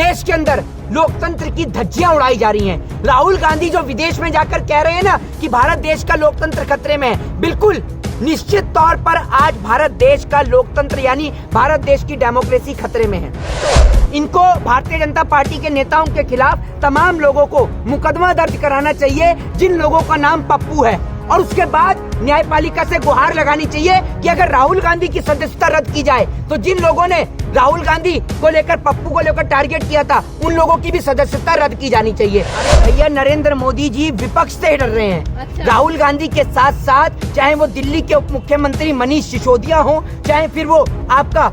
देश के अंदर लोकतंत्र की धज्जियां उड़ाई जा रही हैं। राहुल गांधी जो विदेश में जाकर कह रहे हैं ना कि भारत देश का लोकतंत्र खतरे में है, बिल्कुल निश्चित तौर पर आज भारत देश का लोकतंत्र यानी भारत देश की डेमोक्रेसी खतरे में है। इनको भारतीय जनता पार्टी के नेताओं के खिलाफ तमाम लोगों को मुकदमा दर्ज कराना चाहिए जिन लोगों का नाम पप्पू है, और उसके बाद न्यायपालिका से गुहार लगानी चाहिए कि अगर राहुल गांधी की सदस्यता रद्द की जाए तो जिन लोगों ने राहुल गांधी को लेकर पप्पू को लेकर टारगेट किया था उन लोगों की भी सदस्यता रद्द की जानी चाहिए। भैया नरेंद्र मोदी जी विपक्ष से डर रहे हैं। अच्छा। राहुल गांधी के साथ साथ चाहे वो दिल्ली के उप मुख्यमंत्री मनीष सिसोदिया हो, चाहे फिर वो आपका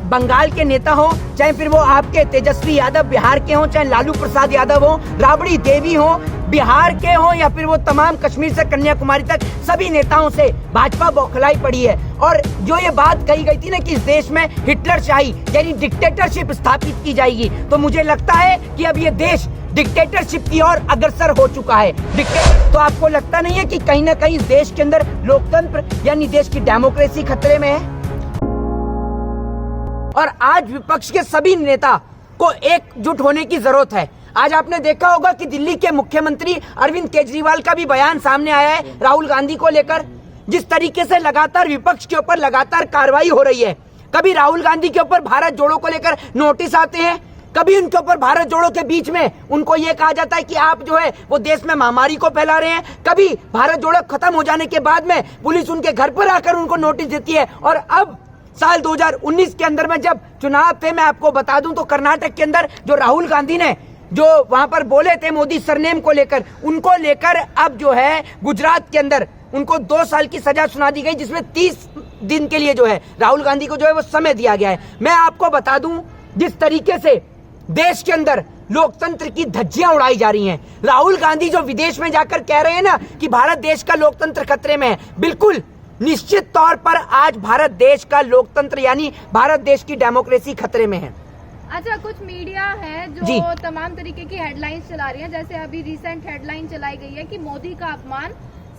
बंगाल के नेता हो, चाहे फिर वो आपके तेजस्वी यादव बिहार के हो, चाहे लालू प्रसाद यादव हो, राबड़ी देवी हो बिहार के हो, या फिर वो तमाम कश्मीर से कन्याकुमारी तक सभी नेताओं से भाजपा बौखलाई पड़ी है। और जो ये बात कही गई थी ना कि इस देश में हिटलरशाही यानी डिक्टेटरशिप स्थापित की जाएगी, तो मुझे लगता है कि अब ये देश डिक्टेटरशिप की ओर अग्रसर हो चुका है। तो आपको लगता नहीं है कि कहीं ना कहीं इस देश के अंदर लोकतंत्र यानी देश की डेमोक्रेसी खतरे में है? और आज विपक्ष के सभी नेता को एकजुट होने की जरूरत है। आज आपने देखा होगा कि दिल्ली के मुख्यमंत्री अरविंद केजरीवाल का भी बयान सामने आया है राहुल गांधी को लेकर। जिस तरीके से लगातार विपक्ष के ऊपर लगातार कार्रवाई हो रही है, कभी राहुल गांधी के ऊपर भारत जोड़ो को लेकर नोटिस आते हैं, कभी उनके ऊपर भारत जोड़ो के बीच में उनको ये कहा जाता है कि आप जो है वो देश में महामारी को फैला रहे हैं, कभी भारत जोड़ो खत्म हो जाने के बाद में पुलिस उनके घर पर आकर उनको नोटिस देती है। और अब साल 2019 के अंदर में जब चुनाव थे, मैं आपको बता दूं तो कर्नाटक के अंदर जो राहुल गांधी ने जो वहां पर बोले थे मोदी सरनेम को लेकर, उनको लेकर अब जो है गुजरात के अंदर उनको 2 साल की सजा सुना दी गई, जिसमें 30 दिन के लिए जो है राहुल गांधी को जो है वो समय दिया गया है। मैं आपको बता दूं जिस तरीके से देश के अंदर लोकतंत्र की धज्जियां उड़ाई जा रही हैं, राहुल गांधी जो विदेश में जाकर कह रहे हैं ना कि भारत देश का लोकतंत्र खतरे में है, बिल्कुल निश्चित तौर पर आज भारत देश का लोकतंत्र यानी भारत देश की डेमोक्रेसी खतरे में है। अच्छा, कुछ मीडिया है जो तमाम तरीके की हेडलाइंस चला रही है, जैसे अभी रिसेंट हेडलाइन चलाई गई है कि मोदी का अपमान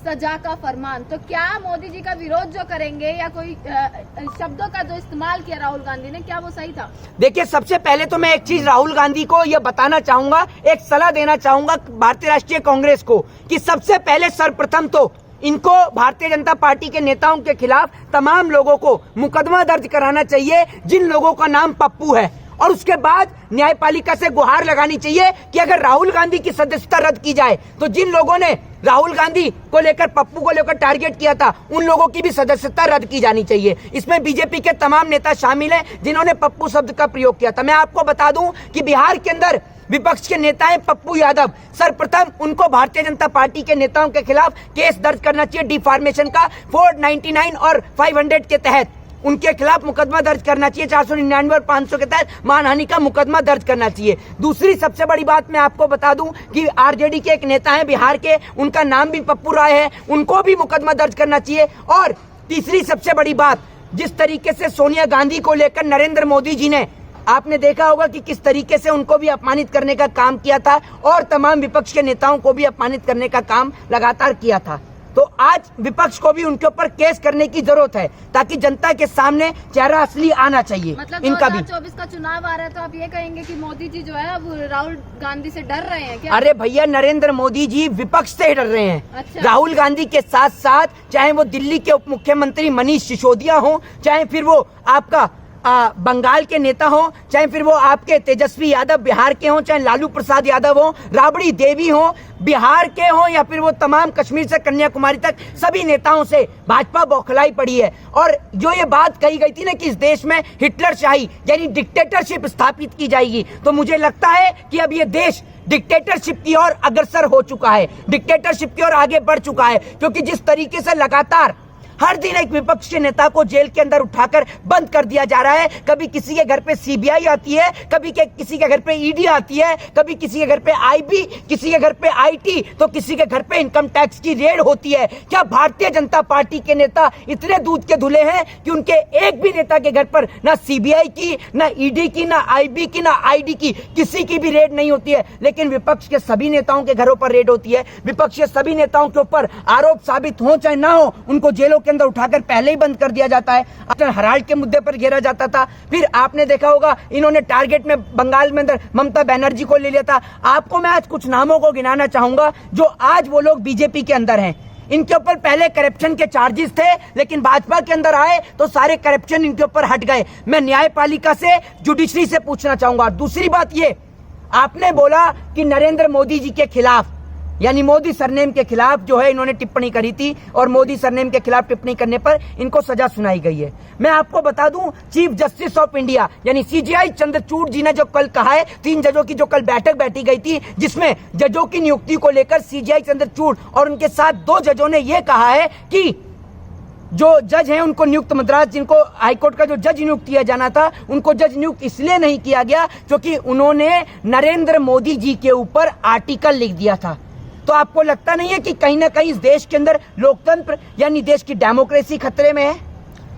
सजा का फरमान। तो क्या मोदी जी का विरोध जो करेंगे या कोई शब्दों का जो इस्तेमाल किया राहुल गांधी ने, क्या वो सही था? देखिए, सबसे पहले तो मैं एक चीज राहुल गांधी को यह बताना चाहूंगा, एक सलाह देना चाहूंगा भारतीय राष्ट्रीय कांग्रेस को कि सबसे पहले सर्वप्रथम तो इनको भारतीय जनता पार्टी के नेताओं के खिलाफ तमाम लोगों को मुकदमा दर्ज कराना चाहिए जिन लोगों का नाम पप्पू है, और उसके बाद न्यायपालिका से गुहार लगानी चाहिए कि अगर राहुल गांधी की सदस्यता रद्द की जाए तो जिन लोगों ने राहुल गांधी को लेकर पप्पू को लेकर टारगेट किया था उन लोगों की भी सदस्यता रद्द की जानी चाहिए। इसमें बीजेपी के तमाम नेता शामिल हैं जिन्होंने पप्पू शब्द का प्रयोग किया था। मैं आपको बता दूं कि बिहार के अंदर विपक्ष के नेता हैं पप्पू यादव, सर्वप्रथम उनको भारतीय जनता पार्टी के नेताओं के खिलाफ केस दर्ज करना चाहिए डिफॉर्मेशन का 499 और 500 के तहत उनके खिलाफ मुकदमा दर्ज करना चाहिए, 499 और 500 के तहत मानहानि का मुकदमा दर्ज करना चाहिए। दूसरी सबसे बड़ी बात मैं आपको बता दूं कि आरजेडी के एक नेता हैं बिहार के, उनका नाम भी पप्पू राय है, उनको भी मुकदमा दर्ज करना चाहिए। और तीसरी सबसे बड़ी बात, जिस तरीके से सोनिया गांधी को लेकर नरेंद्र मोदी जी ने, आपने देखा होगा कि किस तरीके से उनको भी अपमानित करने का काम किया था और तमाम विपक्ष के नेताओं को भी अपमानित करने का काम लगातार किया था। तो आज विपक्ष को भी उनके ऊपर केस करने की जरूरत है ताकि जनता के सामने चेहरा असली आना चाहिए। मतलब इनका 2024 का चुनाव आ रहा है, तो आप ये कहेंगे कि मोदी जी जो है वो राहुल गांधी से डर रहे हैं क्या? अरे भैया, नरेंद्र मोदी जी विपक्ष से डर रहे हैं। अच्छा। राहुल गांधी के साथ साथ चाहे वो दिल्ली के उप मुख्यमंत्री मनीष सिसोदिया हो, चाहे फिर वो आपका बंगाल के नेता हो, चाहे फिर वो आपके तेजस्वी यादव बिहार के हो, चाहे लालू प्रसाद यादव हो, राबड़ी देवी हो बिहार के हो, या फिर वो तमाम कश्मीर से कन्याकुमारी तक सभी नेताओं से भाजपा बौखलाई पड़ी है। और जो ये बात कही गई थी ना कि इस देश में हिटलरशाही यानी डिक्टेटरशिप स्थापित की जाएगी, तो मुझे लगता है कि अब ये देश डिक्टेटरशिप की ओर अग्रसर हो चुका है, डिक्टेटरशिप की ओर आगे बढ़ चुका है। क्योंकि जिस तरीके से लगातार हर दिन एक विपक्ष के नेता को जेल के अंदर उठाकर बंद कर दिया जा रहा है, कभी किसी के घर पे सीबीआई आती है, कभी किसी के घर पे ईडी आती है, कभी किसी के घर पे आईबी, किसी के घर पे आईटी, तो किसी के घर पे इनकम टैक्स की रेड होती है। क्या भारतीय जनता पार्टी के नेता इतने दूध के धुले हैं कि उनके एक भी नेता के घर पर ना सीबीआई की, ना ईडी की, ना आईबी की, ना आईडी की, किसी की भी रेड नहीं होती है? लेकिन विपक्ष के सभी नेताओं के घरों पर रेड होती है। विपक्ष के सभी नेताओं के ऊपर आरोप साबित हो चाहे ना हो, उनको जेलों के अंदर उठाकर पहले ही बंद कर दिया जाता है। हराल्ड के मुद्दे पर घेरा जाता था, फिर आपने देखा होगा इन्होंने टारगेट में बंगाल में अंदर ममता बनर्जी को ले लिया था। आपको मैं आज कुछ नामों को गिनाना चाहूंगा जो आज वो लोग बीजेपी के अंदर हैं। इनके ऊपर पहले करप्शन के चार्जेस थे, लेकिन भाजपा के अंदर आए तो सारे करप्शन इनके ऊपर हट गए। मैं न्यायपालिका से, जुडिशरी से पूछना चाहूंगा। दूसरी बात ये, आपने बोला कि नरेंद्र मोदी जी के खिलाफ, यानी मोदी सरनेम के खिलाफ जो है इन्होंने टिप्पणी करी थी और मोदी सरनेम के खिलाफ टिप्पणी करने पर इनको सजा सुनाई गई है। मैं आपको बता दूं, चीफ जस्टिस ऑफ इंडिया यानी सीजेआई चंद्रचूड़ जी ने जो कल कहा है, 3 जजों की जो कल बैठक बैठी गई थी जिसमें जजों की नियुक्ति को लेकर सीजेआई चंद्रचूड़ और उनके साथ 2 जजों ने यह कहा है कि जो जज हैं उनको नियुक्त, मद्रास जिनको हाईकोर्ट का जो जज नियुक्त किया जाना था उनको जज नियुक्त इसलिए नहीं किया गया क्योंकि उन्होंने नरेंद्र मोदी जी के ऊपर आर्टिकल लिख दिया था। तो आपको लगता नहीं है कि कहीं ना कहीं इस देश के अंदर लोकतंत्र यानी देश की डेमोक्रेसी खतरे में है?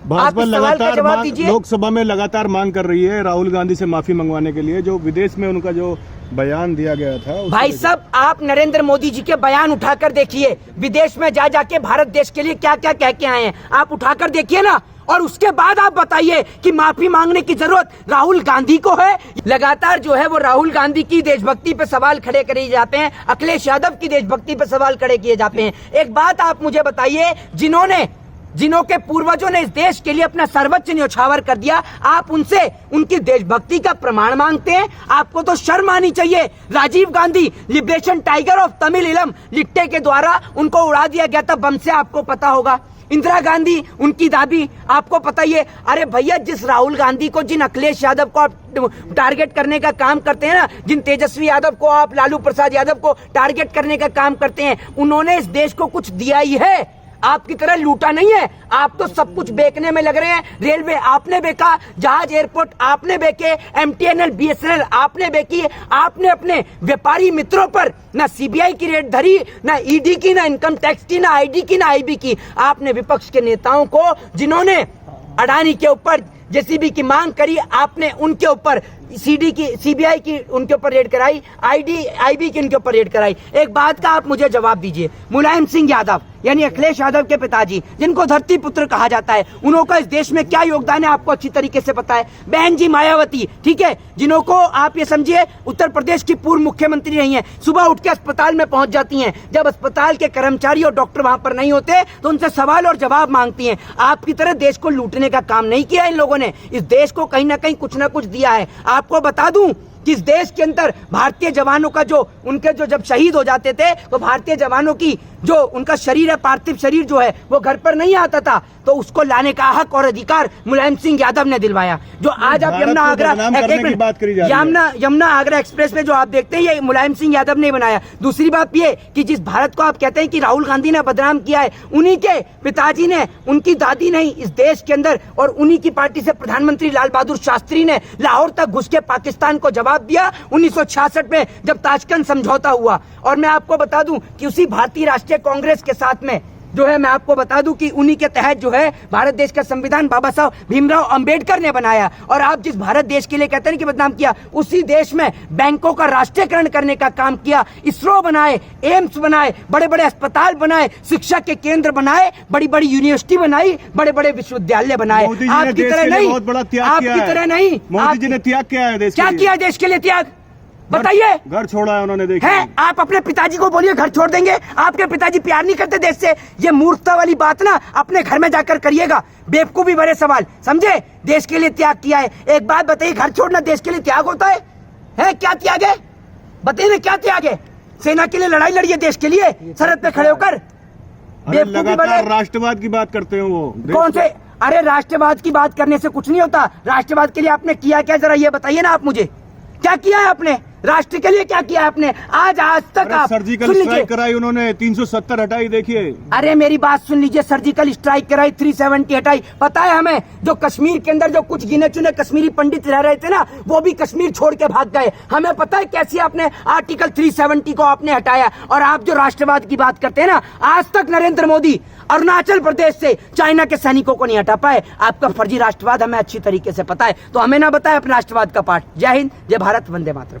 भाजपा लगातार दीजिए। लोकसभा में लगातार मांग कर रही है राहुल गांधी से माफी मंगवाने के लिए, जो विदेश में उनका जो बयान दिया गया था। भाई साहब, आप नरेंद्र मोदी जी के बयान उठाकर देखिए, विदेश में जा जाके भारत देश के लिए क्या क्या कह के आए हैं, आप उठाकर देखिए ना, और उसके बाद आप बताइए कि माफी मांगने की जरूरत राहुल गांधी को है। लगातार जो है वो राहुल गांधी की देशभक्ति पे सवाल खड़े करे जाते हैं, अखिलेश यादव की देशभक्ति पे सवाल खड़े किए जाते हैं। एक बात आप मुझे बताइए, जिन्हों के पूर्वजों ने इस देश के लिए अपना सर्वोच्च न्योछावर कर दिया, आप उनसे उनकी देशभक्ति का प्रमाण मांगते हैं? आपको तो शर्म आनी चाहिए। Rajiv Gandhi liberation tiger of Tamil लिट्टे के द्वारा उनको उड़ा दिया गया था बम से, आपको पता होगा। इंदिरा गांधी, उनकी दादी, आपको पता ही है। अरे भैया, जिस राहुल गांधी को, जिन अखिलेश यादव को आप टारगेट करने का काम करते हैं ना, जिन तेजस्वी यादव को, आप लालू प्रसाद यादव को टारगेट करने का काम करते हैं, उन्होंने इस देश को कुछ दिया ही है, आपकी तरह लूटा नहीं है। आप तो सब कुछ बेचने में लग रहे हैं। रेलवे आपने बेचा, जहाज एयरपोर्ट आपने बेचे, एमटीएनएल बीएसएनएल आपने बेची। आपने अपने व्यापारी मित्रों पर ना सीबीआई की रेड धरी, ना ईडी की, ना इनकम टैक्स की, ना आईडी की, ना आईबी की। आपने विपक्ष के नेताओं को, जिन्होंने अडानी के ऊपर जेसीबी की मांग करी, आपने उनके ऊपर सीबीआई की उनके ऊपर रेड कराई, आईबी की उनके ऊपर रेड कराई। एक बात का आप मुझे जवाब दीजिए, मुलायम सिंह यादव यानी अखिलेश यादव के पिताजी, जिनको धरती पुत्र कहा जाता है, उनका इस देश में क्या योगदान है आपको अच्छी तरीके से पता है। बहन जी मायावती, ठीक है, जिनको आप ये समझिए उत्तर प्रदेश की पूर्व मुख्यमंत्री रही हैं, सुबह उठ के अस्पताल में पहुंच जाती हैं, जब अस्पताल के कर्मचारी और डॉक्टर वहां पर नहीं होते तो उनसे सवाल और जवाब मांगती हैं। आपकी तरह देश को लूटने का काम नहीं किया इन लोगों ने, इस देश को कहीं ना कहीं कुछ ना कुछ दिया है। आपको बता दूं कि इस देश के अंदर भारतीय जवानों का जो जब शहीद हो जाते थे तो भारतीय जवानों की जो उनका शरीर है, पार्थिव शरीर जो है, वो घर पर नहीं आता था, तो उसको लाने का हक और अधिकार मुलायम सिंह यादव ने दिलवाया। जो आज आप यमुना आगरा एक्सप्रेस में जो आप देखते हैं, ये मुलायम सिंह यादव ने बनाया। दूसरी बात ये कि जिस भारत को आप कहते हैं कि राहुल गांधी ने बदनाम किया है, उन्हीं के पिताजी ने, उनकी दादी ने इस देश के अंदर, और उन्हीं की पार्टी से प्रधानमंत्री लाल बहादुर शास्त्री ने लाहौर तक घुस के पाकिस्तान को जवाब दिया 1966 में, जब ताशकंद समझौता हुआ। और मैं आपको बता दूं कि उसी भारतीय राष्ट्रीय कांग्रेस के साथ में जो है, मैं आपको बता दूं कि उन्हीं के तहत जो है भारत देश का संविधान बाबा साहब भीमराव अंबेडकर ने बनाया। और आप जिस भारत देश के लिए कहते हैं कि बदनाम किया, उसी देश में बैंकों का राष्ट्रीयकरण करने का काम किया, इसरो बनाए, एम्स बनाए, बड़े बड़े अस्पताल बनाए, शिक्षा के केंद्र बनाए, बड़ी बड़ी यूनिवर्सिटी बनाई, बड़े बड़े विश्वविद्यालय बनाए। आपकी तरह नहीं, आपकी तरह नहीं। मोदी जी ने त्याग किया है, क्या किया देश के लिए त्याग, बताइए। घर छोड़ा है उन्होंने, देखिए। है, आप अपने पिताजी को बोलिए घर छोड़ देंगे, आपके पिताजी प्यार नहीं करते देश से। ये मूर्खता वाली बात ना अपने घर में जाकर करिएगा, बेवकूफी भरे सवाल, समझे। देश के लिए त्याग किया है, एक बात बताइए, घर छोड़ना देश के लिए त्याग होता है? क्या त्याग है, बताइए ना, क्या त्याग है? सेना के लिए लड़ाई लड़िए देश के लिए, सरहद पे खड़े होकर। लगातार राष्ट्रवाद की बात करते हो वो, कौन से? अरे राष्ट्रवाद की बात करने से कुछ नहीं होता। राष्ट्रवाद के लिए आपने किया क्या, जरा ये बताइए ना आप मुझे, क्या किया है आपने राष्ट्र के लिए, क्या किया है आपने? आज तक आप सर्जिकल स्ट्राइक कराई उन्होंने, 370 हटाई, देखिए। अरे मेरी बात सुन लीजिए, सर्जिकल स्ट्राइक कराई, 370 हटाई। पता है हमें, जो कश्मीर के अंदर जो कुछ गिने चुने कश्मीरी पंडित रह रहे थे ना, वो भी कश्मीर छोड़ के भाग गए। हमें पता है कैसे आपने आर्टिकल 370 को आपने हटाया। और आप जो राष्ट्रवाद की बात करते हैं ना, आज तक नरेंद्र मोदी अरुणाचल प्रदेश से चाइना के सैनिकों को नहीं हटा पाए। आपका फर्जी राष्ट्रवाद हमें अच्छी तरीके से पता है, तो हमें ना बताए अपने राष्ट्रवाद का पाठ। जय हिंद, जय भारत, वंदे मातरम।